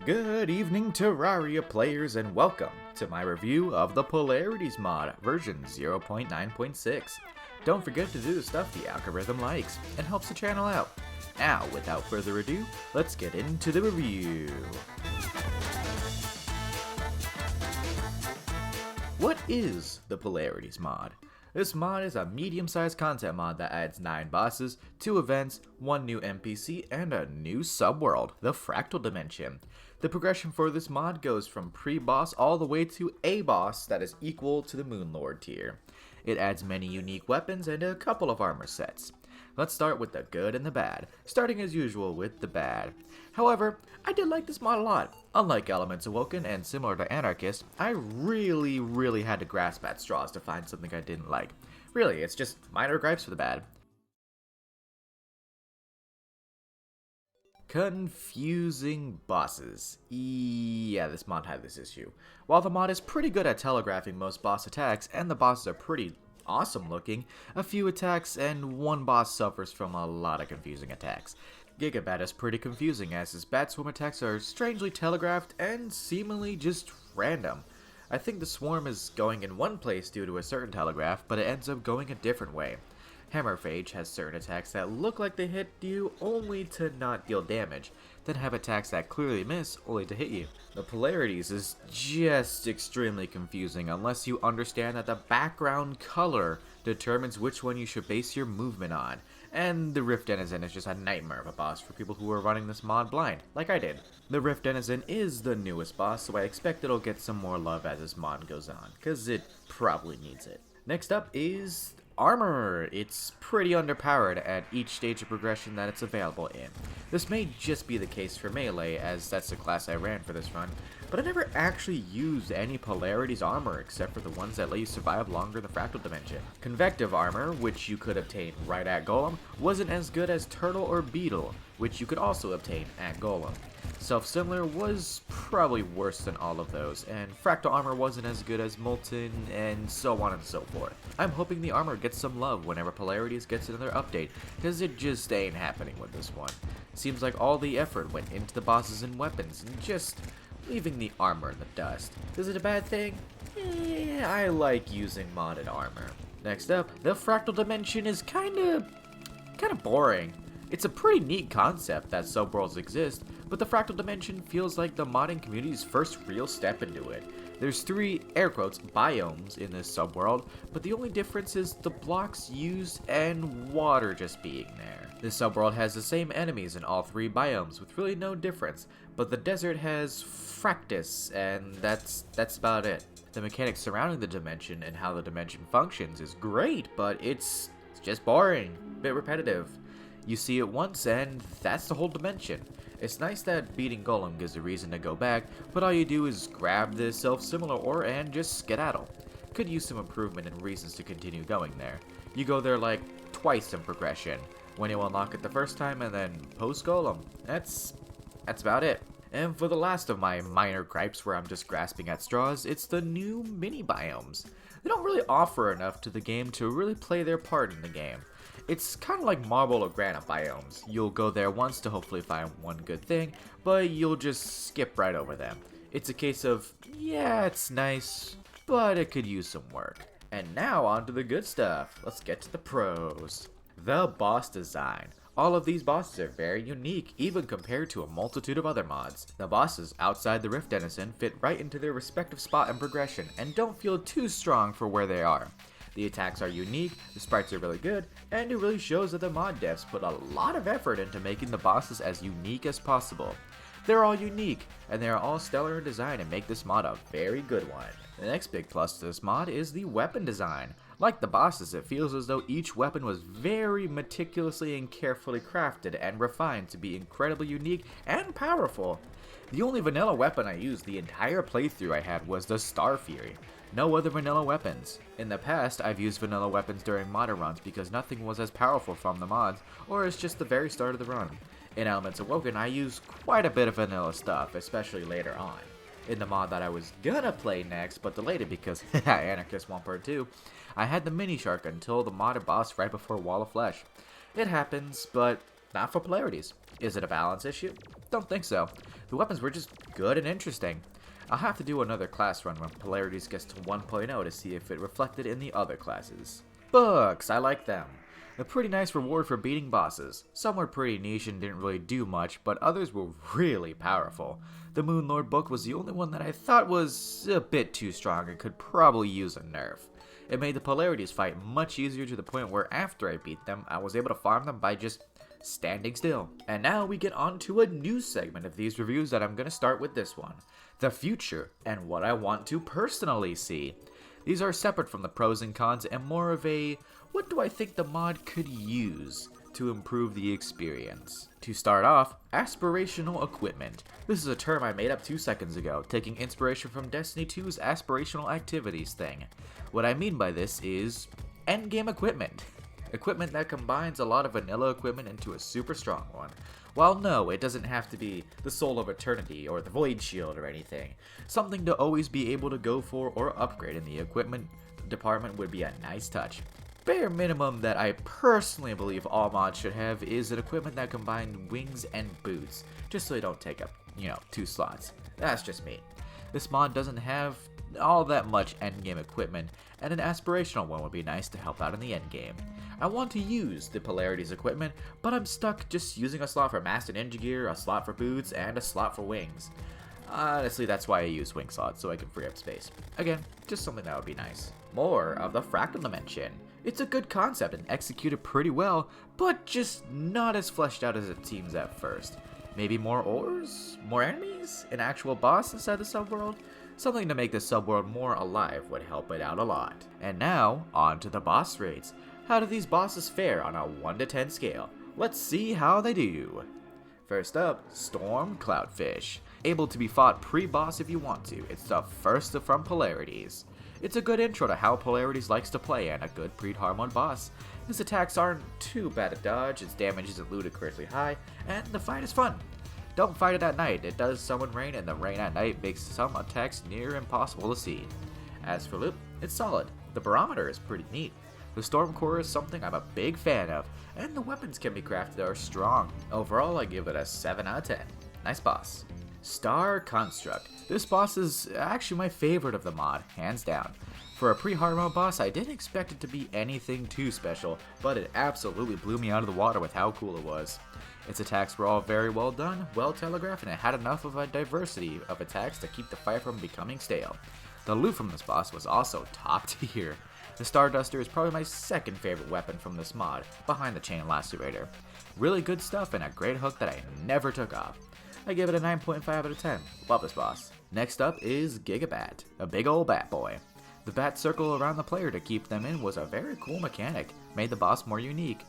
Good evening, Terraria players, and welcome to my review of the Polarities Mod, version 0.9.6. Don't forget to do the stuff the algorithm likes, and helps the channel out. Now, without further ado, let's get into the review. What is the Polarities Mod? This mod is a medium-sized content mod that adds 9 bosses, 2 events, 1 new NPC, and a new subworld, the Fractal Dimension. The progression for this mod goes from pre-boss all the way to a boss that is equal to the Moonlord tier. It adds many unique weapons and a couple of armor sets. Let's start with the good and the bad, starting as usual with the bad. However, I did like this mod a lot. Unlike Elements Awoken and similar to Anarchist, I really had to grasp at straws to find something I didn't like. Really, it's just minor gripes for the bad. Confusing bosses. Yeah, this mod had this issue. While the mod is pretty good at telegraphing most boss attacks, and the bosses are pretty awesome looking, a few attacks and one boss suffers from a lot of confusing attacks. Gigabat is pretty confusing as his bat swarm attacks are strangely telegraphed and seemingly just random. I think the swarm is going in one place due to a certain telegraph, but it ends up going a different way. Hammerphage has certain attacks that look like they hit you only to not deal damage, then have attacks that clearly miss only to hit you. The Polarities is just extremely confusing unless you understand that the background color determines which one you should base your movement on, and the Rift Denizen is just a nightmare of a boss for people who are running this mod blind, like I did. The Rift Denizen is the newest boss, so I expect it'll get some more love as this mod goes on, cause it probably needs it. Next up is armor. It's pretty underpowered at each stage of progression that it's available in. This may just be the case for melee, as that's the class I ran for this run, but I never actually used any Polarities armor except for the ones that let you survive longer in the Fractal Dimension. Convective armor, which you could obtain right at Golem, wasn't as good as Turtle or Beetle, which you could also obtain at Golem. Self-similar was probably worse than all of those, and Fractal armor wasn't as good as Molten, and so on and so forth. I'm hoping the armor gets some love whenever Polarities gets another update, cause it just ain't happening with this one. Seems like all the effort went into the bosses and weapons, and just leaving the armor in the dust. Is it a bad thing? I like using modded armor. Next up, the Fractal Dimension is kinda boring. It's a pretty neat concept that subworlds exist, but the Fractal Dimension feels like the modding community's first real step into it. There's 3, air quotes, biomes in this subworld, but the only difference is the blocks used and water just being there. This subworld has the same enemies in all 3 biomes with really no difference, but the desert has Fractus, and that's about it. The mechanics surrounding the dimension and how the dimension functions is great, but it's just boring, a bit repetitive. You see it once and that's the whole dimension. It's nice that beating Golem gives a reason to go back, but all you do is grab this self-similar ore and just skedaddle. Could use some improvement and reasons to continue going there. You go there like twice in progression, when you unlock it the first time and then post Golem. That's about it. And for the last of my minor gripes where I'm just grasping at straws, it's the new mini biomes. They don't really offer enough to the game to really play their part in the game. It's kind of like marble or granite biomes. You'll go there once to hopefully find one good thing, but you'll just skip right over them. It's a case of, yeah, it's nice, but it could use some work. And now on to the good stuff. Let's get to the pros. The boss design. All of these bosses are very unique, even compared to a multitude of other mods. The bosses outside the Rift Denizen fit right into their respective spot and progression, and don't feel too strong for where they are. The attacks are unique, the sprites are really good, and it really shows that the mod devs put a lot of effort into making the bosses as unique as possible. They're all unique, and they are all stellar in design and make this mod a very good one. The next big plus to this mod is the weapon design. Like the bosses, it feels as though each weapon was very meticulously and carefully crafted and refined to be incredibly unique and powerful. The only vanilla weapon I used the entire playthrough I had was the Star Fury. No other vanilla weapons. In the past, I've used vanilla weapons during modder runs because nothing was as powerful from the mods, or it's just the very start of the run. In Elements Awoken, I used quite a bit of vanilla stuff, especially later on. In the mod that I was gonna play next, but delayed it because Anarchist 1 Part 2, I had the mini shark until the modded boss right before Wall of Flesh. It happens, but not for Polarities. Is it a balance issue? Don't think so. The weapons were just good and interesting. I'll have to do another class run when Polarities gets to 1.0 to see if it reflected in the other classes. Books! I like them. A pretty nice reward for beating bosses. Some were pretty niche and didn't really do much, but others were really powerful. The Moonlord book was the only one that I thought was a bit too strong and could probably use a nerf. It made the Polarities fight much easier to the point where after I beat them, I was able to farm them by just standing still. And now we get on to a new segment of these reviews that I'm going to start with this one. The future and what I want to personally see. These are separate from the pros and cons and more of a, what do I think the mod could use to improve the experience? To start off, aspirational equipment. This is a term I made up 2 seconds ago, taking inspiration from Destiny 2's aspirational activities thing. What I mean by this is endgame equipment. Equipment that combines a lot of vanilla equipment into a super strong one. While no, it doesn't have to be the Soul of Eternity or the Void Shield or anything. Something to always be able to go for or upgrade in the equipment department would be a nice touch. Bare minimum that I personally believe all mods should have is an equipment that combines wings and boots, just so they don't take up, 2 slots. That's just me. This mod doesn't have all that much endgame equipment, and an aspirational one would be nice to help out in the endgame. I want to use the Polarities equipment, but I'm stuck just using a slot for Master Ninja Gear, a slot for boots, and a slot for wings. Honestly, that's why I use wing slots, so I can free up space. Again, just something that would be nice. More of the Fractal dimension. It's a good concept and executed pretty well, but just not as fleshed out as it seems at first. Maybe more ores? More enemies? An actual boss inside the subworld? Something to make the subworld more alive would help it out a lot. And now, on to the boss rates. How do these bosses fare on a 1 to 10 scale? Let's see how they do. First up, Storm Cloudfish. Able to be fought pre-boss if you want to. It's the first from Polarities. It's a good intro to how Polarities likes to play and a good pre-hard mode boss. His attacks aren't too bad to dodge, its damage isn't ludicrously high, and the fight is fun. Don't fight it at night, it does summon rain and the rain at night makes some attacks near impossible to see. As for loot, it's solid. The barometer is pretty neat. The Storm Core is something I'm a big fan of, and the weapons can be crafted are strong. Overall, I give it a 7 out of 10. Nice boss. Star Construct. This boss is actually my favorite of the mod, hands down. For a pre-hard mode boss, I didn't expect it to be anything too special, but it absolutely blew me out of the water with how cool it was. Its attacks were all very well done, well telegraphed, and it had enough of a diversity of attacks to keep the fight from becoming stale. The loot from this boss was also top tier. The Starduster is probably my second favorite weapon from this mod, behind the Chain Lacerator. Really good stuff and a great hook that I never took off. I give it a 9.5 out of 10. Love this boss. Next up is Gigabat, a big old bat boy. The bat circle around the player to keep them in was a very cool mechanic, made the boss more unique.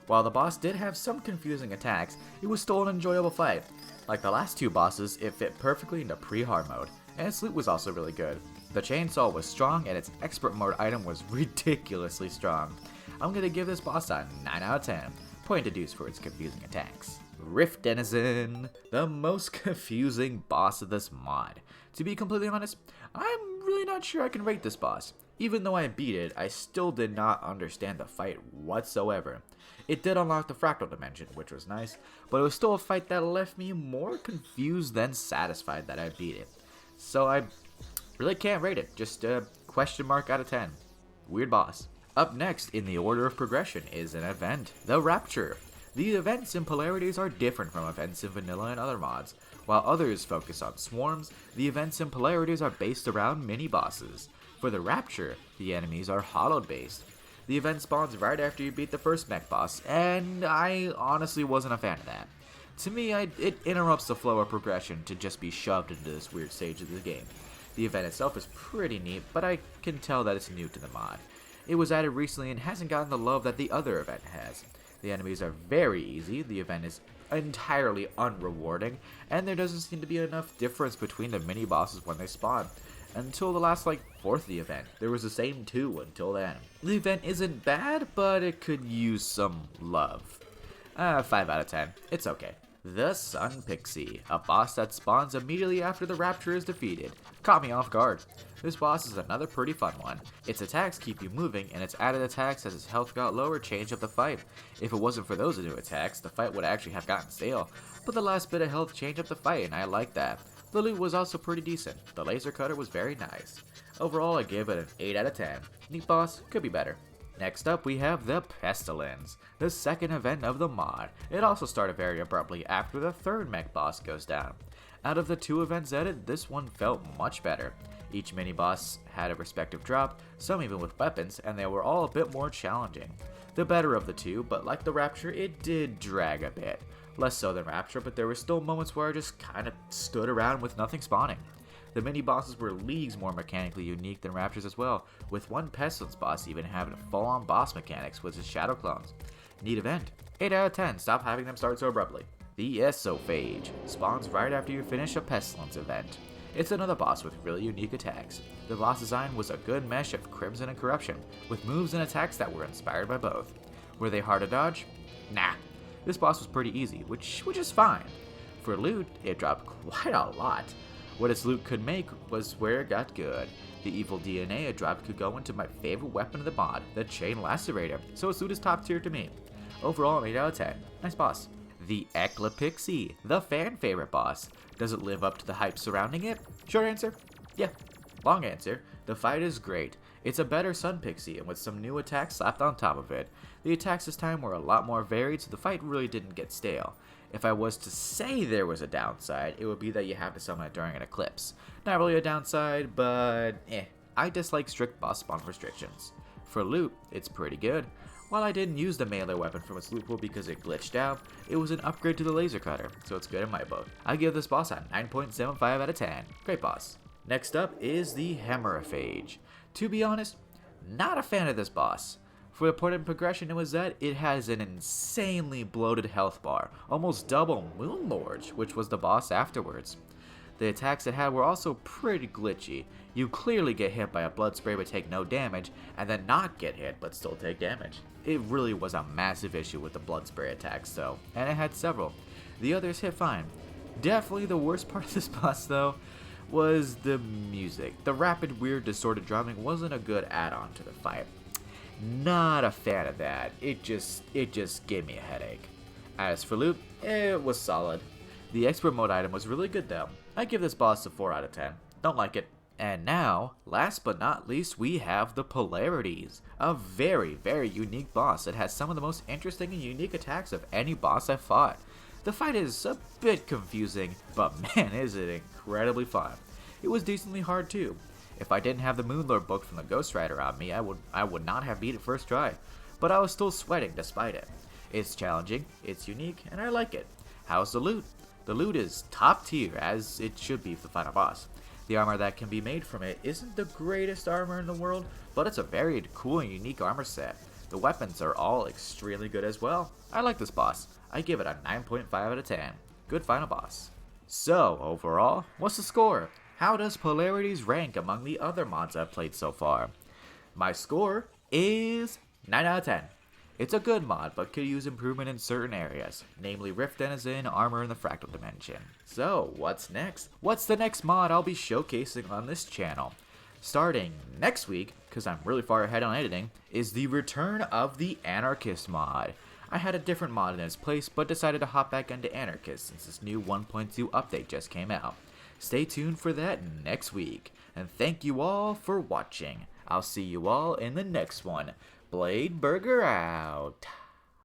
While the boss did have some confusing attacks, it was still an enjoyable fight. Like the last 2 bosses, it fit perfectly into pre-hard mode, and its loot was also really good. The chainsaw was strong and its expert mode item was ridiculously strong. I'm gonna give this boss a 9 out of 10, point deduced for its confusing attacks. Rift Denizen, the most confusing boss of this mod. To be completely honest, I'm really not sure I can rate this boss. Even though I beat it, I still did not understand the fight whatsoever. It did unlock the Fractal dimension, which was nice, but it was still a fight that left me more confused than satisfied that I beat it. So I really can't rate it, just a question mark out of 10. Weird boss. Up next in the order of progression is an event, the Rapture. The events in Polarities are different from events in Vanilla and other mods. While others focus on swarms, the events in Polarities are based around mini-bosses. For the Rapture, the enemies are hollowed based. The event spawns right after you beat the first mech boss, and I honestly wasn't a fan of that. To me, it interrupts the flow of progression to just be shoved into this weird stage of the game. The event itself is pretty neat, but I can tell that it's new to the mod. It was added recently and hasn't gotten the love that the other event has. The enemies are very easy, the event is entirely unrewarding, and there doesn't seem to be enough difference between the mini-bosses when they spawn. Until the last, 4th of the event. There was the same 2 until then. The event isn't bad, but it could use some love. 5 out of 10. It's okay. The Sun Pixie, a boss that spawns immediately after the Rapture is defeated. Caught me off guard. This boss is another pretty fun one. Its attacks keep you moving, and its added attacks as his health got lower changed up the fight. If it wasn't for those new attacks, the fight would actually have gotten stale. But the last bit of health changed up the fight, and I like that. The loot was also pretty decent. The laser cutter was very nice. Overall, I give it an 8 out of 10. Neat boss, could be better. Next up, we have the Pestilence, the second event of the mod. It also started very abruptly after the third mech boss goes down. Out of the two events added, this one felt much better. Each mini-boss had a respective drop, some even with weapons, and they were all a bit more challenging. The better of the two, but like the Rapture, it did drag a bit. Less so than Rapture, but there were still moments where I just kinda stood around with nothing spawning. The mini-bosses were leagues more mechanically unique than Raptures as well, with one Pestilence boss even having full-on boss mechanics with his shadow clones. Neat event. 8 out of 10, stop having them start so abruptly. The Esophage spawns right after you finish a Pestilence event. It's another boss with really unique attacks. The boss design was a good mesh of Crimson and Corruption, with moves and attacks that were inspired by both. Were they hard to dodge? Nah. This boss was pretty easy, which is fine. For loot, it dropped quite a lot. What its loot could make was where it got good. The evil DNA it dropped could go into my favorite weapon of the mod, the Chain Lacerator, so its loot is top tier to me. Overall, an 8 out of 10. Nice boss. The Pixie, the fan favorite boss. Does it live up to the hype surrounding it? Short answer, yeah. Long answer, the fight is great. It's a better Sun Pixie and with some new attacks slapped on top of it. The attacks this time were a lot more varied, so the fight really didn't get stale. If I was to say there was a downside, it would be that you have to summon it during an eclipse. Not really a downside, but I dislike strict boss spawn restrictions. For loot, it's pretty good. While I didn't use the melee weapon from its loot pool because it glitched out, it was an upgrade to the laser cutter, so it's good in my book. I give this boss a 9.75 out of 10. Great boss. Next up is the Hemorrhaphage. To be honest, not a fan of this boss. For the point of progression, it was that it has an insanely bloated health bar, almost double Moonlord's, which was the boss afterwards. The attacks it had were also pretty glitchy. You clearly get hit by a blood spray but take no damage, and then not get hit but still take damage. It really was a massive issue with the blood spray attacks though, and it had several. The others hit fine. Definitely the worst part of this boss though was the music. The rapid, weird, distorted drumming wasn't a good add-on to the fight. Not a fan of that. It just gave me a headache. As for loot, it was solid. The expert mode item was really good though. I give this boss a 4 out of 10. Don't like it. And now, last but not least, we have the Polarities. A very, very unique boss that has some of the most interesting and unique attacks of any boss I've fought. The fight is a bit confusing, but man is it incredibly fun. It was decently hard too. If I didn't have the Moonlord book from the Ghost Rider on me, I would not have beat it first try. But I was still sweating despite it. It's challenging, it's unique, and I like it. How's the loot? The loot is top tier, as it should be for the final boss. The armor that can be made from it isn't the greatest armor in the world, but it's a very cool and unique armor set. The weapons are all extremely good as well. I like this boss. I give it a 9.5 out of 10. Good final boss. So, overall, what's the score? How does Polarities rank among the other mods I've played so far? My score is 9 out of 10. It's a good mod, but could use improvement in certain areas, namely Rift Denizen, armor, and the Fractal dimension. So, what's next? What's the next mod I'll be showcasing on this channel? Starting next week, because I'm really far ahead on editing, is the return of the Anarchist mod. I had a different mod in its place, but decided to hop back into Anarchist since this new 1.2 update just came out. Stay tuned for that next week, and thank you all for watching. I'll see you all in the next one. Blade Burger out.